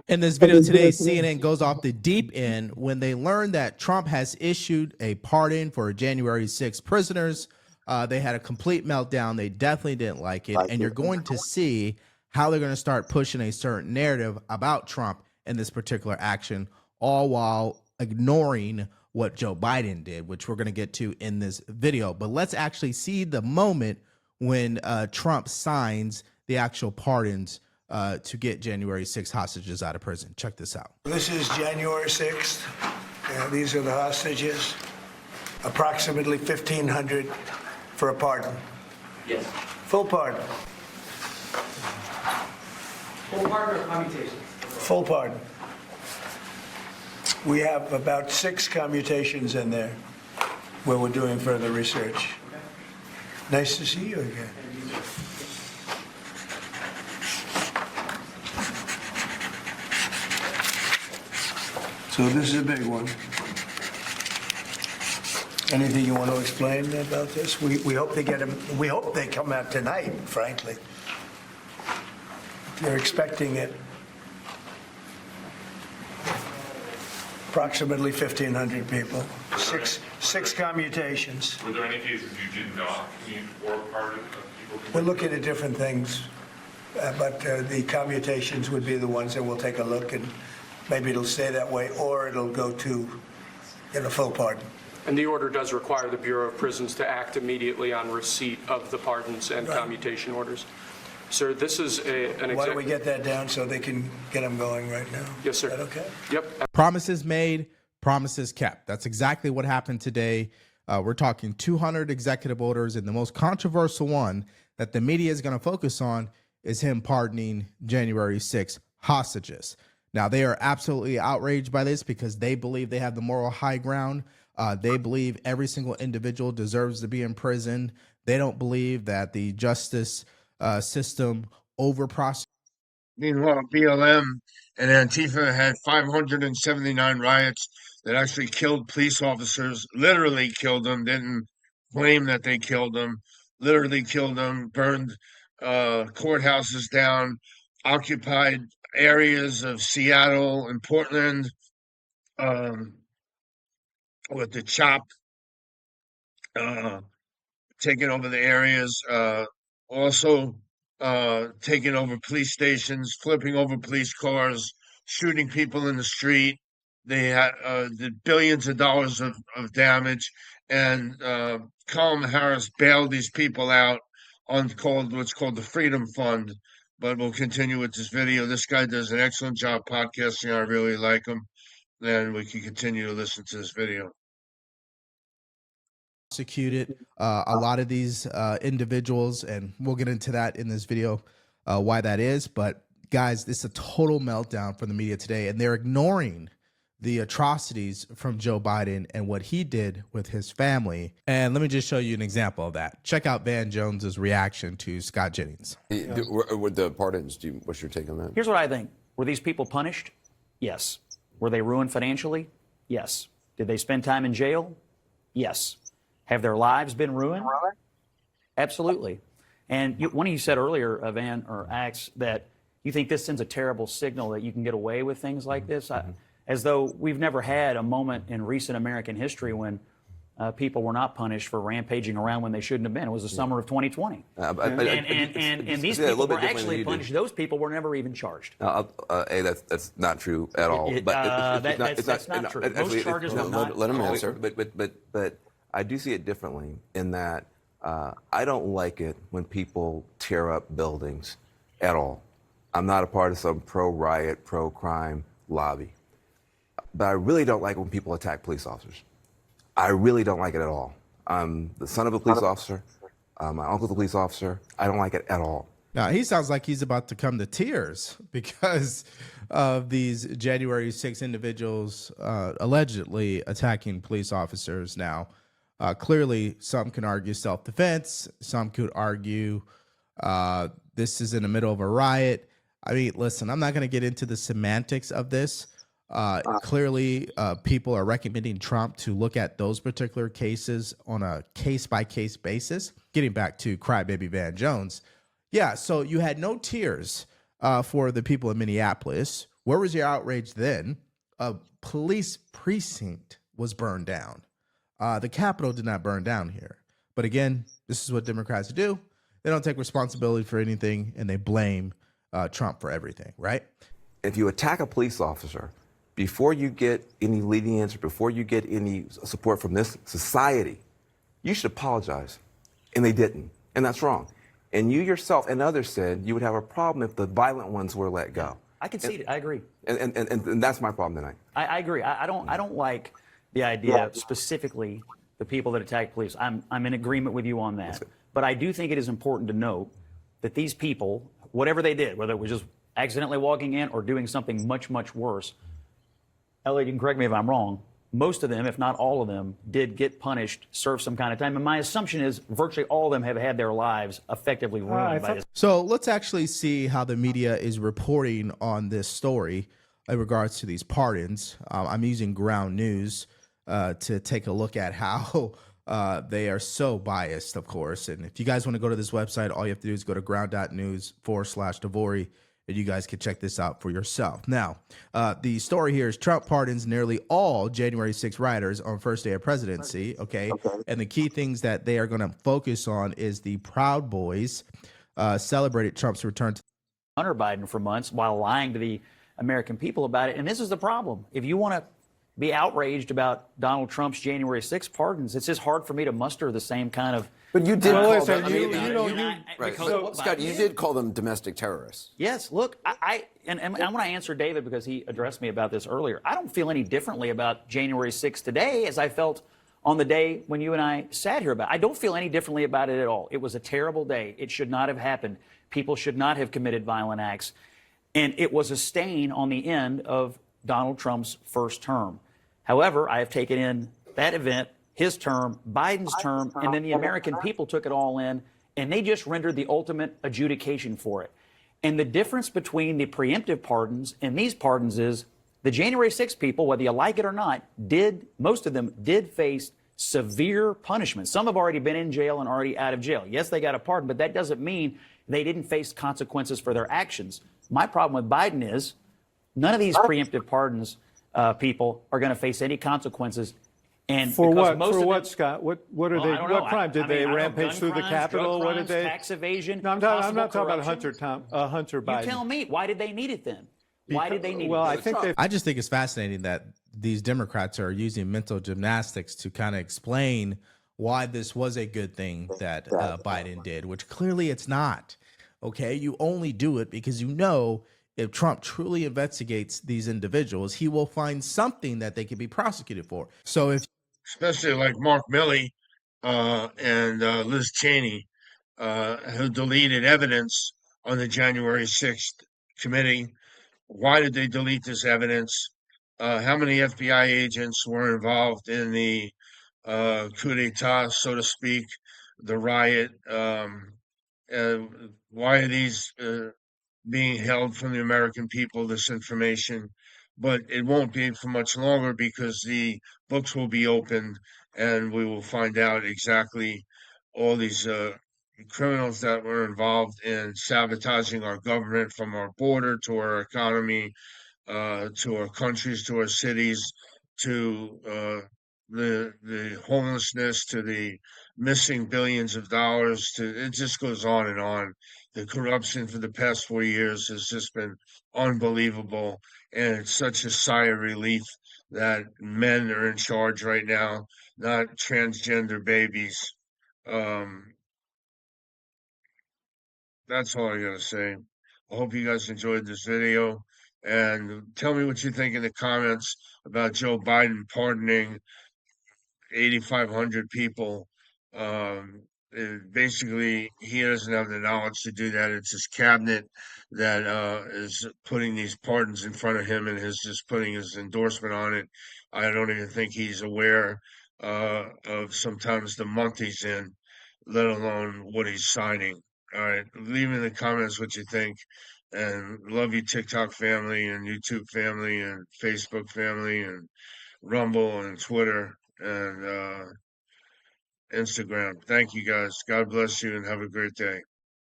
In this video today, CNN goes off the deep end when they learn that Trump has issued a pardon for January 6 prisoners. They had a complete meltdown. They definitely didn't like it. And you're going to see how they're going to start pushing a certain narrative about Trump in this particular action, all while ignoring what Joe Biden did, which we're going to get to in this video. But let's actually see the moment when Trump signs the actual pardons to get January 6 hostages out of prison. Check this out. This is January 6th. These are the hostages. Approximately 1,500 for a pardon. Yes. Full pardon. Full pardon or commutation? Full pardon. We have about 6 commutations in there where we're doing further research. Okay. Nice to see you again. So this is a big one. Anything you want to explain about this? We hope they get them. We hope they come out tonight, frankly. They're expecting it. Approximately 1,500 people. Six commutations. Were there any cases you did not commute or pardon people? We're looking at different things, but the commutations would be the ones that we'll take a look, and maybe it'll stay that way, or it'll go to full pardon. And the order does require the Bureau of Prisons to act immediately on receipt of the pardons and Right. commutation orders. Sir, this is an Why don't we get that down so they can get them going right now? Yes, sir. Is that okay? Yep. Promises made, promises kept. That's exactly what happened today. We're talking 200 executive orders, and the most controversial one that the media is going to focus on is him pardoning January 6 hostages. Now, they are absolutely outraged by this because they believe they have the moral high ground. They believe every single individual deserves to be in prison. They don't believe that the justice system over-prosecutes. Meanwhile, BLM and Antifa had 579 riots that actually killed police officers, literally killed them, didn't claim that they killed them, literally killed them, burned courthouses down, occupied areas of Seattle and Portland with the CHOP taking over the areas, also taking over police stations, flipping over police cars, shooting people in the street. They had did billions of dollars of damage, and Kamala Harris bailed these people out on what's called the Freedom Fund. But we'll continue with this video. This guy does an excellent job podcasting. I really like him. Then we can continue to listen to this video. A lot of these individuals, and we'll get into that in this video, why that is. But guys, this is a total meltdown for the media today, and they're ignoring the atrocities from Joe Biden and what he did with his family. And let me just show you an example of that. Check out Van Jones's reaction to Scott Jennings. With the pardons, what's your take on that? Here's what I think. Were these people punished? Yes. Were they ruined financially? Yes. Did they spend time in jail? Yes. Have their lives been ruined? Absolutely. And one of you said earlier, Van or Axe, that you think this sends a terrible signal that you can get away with things like this, as though we've never had a moment in recent American history when people were not punished for rampaging around when they shouldn't have been. It was the summer of 2020. And these people were actually punished. Those people were never even charged. That's not true at all. That's not true. Most charges were not. Let him answer. But I do see it differently in that I don't like it when people tear up buildings at all. I'm not a part of some pro-riot, pro-crime lobby. But I really don't like when people attack police officers. I really don't like it at all. I'm the son of a police officer. My uncle's a police officer. I don't like it at all. Now, he sounds like he's about to come to tears because of these January 6 individuals allegedly attacking police officers. Now, clearly, some can argue self-defense. Some could argue this is in the middle of a riot. I mean, listen, I'm not going to get into the semantics of this. Clearly, people are recommending Trump to look at those particular cases on a case-by-case basis. Getting back to Crybaby Van Jones. Yeah, so you had no tears for the people in Minneapolis, Where was your outrage then? A police precinct was burned down. The Capitol did not burn down here. But again, this is what Democrats do. They don't take responsibility for anything, and they blame Trump for everything, right? If you attack a police officer, before you get any lenience or before you get any support from this society, you should apologize. And they didn't. And that's wrong. And you yourself and others said you would have a problem if the violent ones were let go. I concede it. I agree. And that's my problem tonight. I agree. I don't like the idea specifically the people that attack police. I'm in agreement with you on that. But I do think it is important to note that these people, whatever they did, whether it was just accidentally walking in or doing something much, much worse, Elliot, you can correct me if I'm wrong, most of them, if not all of them, did get punished, serve some kind of time. And my assumption is virtually all of them have had their lives effectively ruined by this. So let's actually see how the media is reporting on this story in regards to these pardons. I'm using Ground News to take a look at how they are so biased, of course. And if you guys want to go to this website, all you have to do is go to ground.news/Devori. And you guys can check this out for yourself. Now, the story here is Trump pardons nearly all January 6 rioters on first day of presidency, okay? And the key things that they are going to focus on is the Proud Boys celebrated Trump's return to Hunter Biden for months while lying to the American people about it. And this is the problem. If you want to be outraged about Donald Trump's January 6 pardons, it's just hard for me to muster the same kind of... But you did call listen, them, Scott, you did call them domestic terrorists. Yes, look, I want to answer David because he addressed me about this earlier. I don't feel any differently about January 6th today as I felt on the day when you and I sat here about it. I don't feel any differently about it at all. It was a terrible day. It should not have happened. People should not have committed violent acts. And it was a stain on the end of Donald Trump's first term. However, I have taken in that event, his term, Biden's term, and then the American people took it all in, and they just rendered the ultimate adjudication for it. And the difference between the preemptive pardons and these pardons is the January 6 people, whether you like it or not, most of them did face severe punishment. Some have already been in jail and already out of jail. Yes, they got a pardon, but that doesn't mean they didn't face consequences for their actions. My problem with Biden is none of these preemptive pardons people are going to face any consequences. And For what? Most For of what, them, Scott? What are well, they? I don't know. What crime did they rampage through the Capitol? What What did they? Tax evasion. No, I'm not talking about Hunter Biden. You tell me. Why did they need it then? Why did they need Well, it? I think they. I just think it's fascinating that these Democrats are using mental gymnastics to kind of explain why this was a good thing that Biden did, which clearly it's not. Okay, you only do it because you know if Trump truly investigates these individuals, he will find something that they can be prosecuted for. So if Especially like Mark Milley and Liz Cheney, who deleted evidence on the January 6th committee. Why did they delete this evidence? How many FBI agents were involved in the coup d'etat, so to speak, the riot? Why are these being held from the American people, this information? But it won't be for much longer because the books will be opened and we will find out exactly all these criminals that were involved in sabotaging our government, from our border to our economy, to our countries, to our cities, to the homelessness, to the missing billions of dollars. It just goes on and on. The corruption for the past 4 years has just been unbelievable, and it's such a sigh of relief that men are in charge right now, not transgender babies. That's all I gotta say. I hope you guys enjoyed this video, and tell me what you think in the comments about Joe Biden pardoning 8,500 people. Basically, he doesn't have the knowledge to do that. It's his cabinet that is putting these pardons in front of him and is just putting his endorsement on it. I don't even think he's aware of sometimes the month he's in, let alone what he's signing. All right, leave in the comments what you think, and love you, TikTok family and YouTube family and Facebook family and Rumble and Twitter and Instagram. Thank you guys. God bless you and have a great day.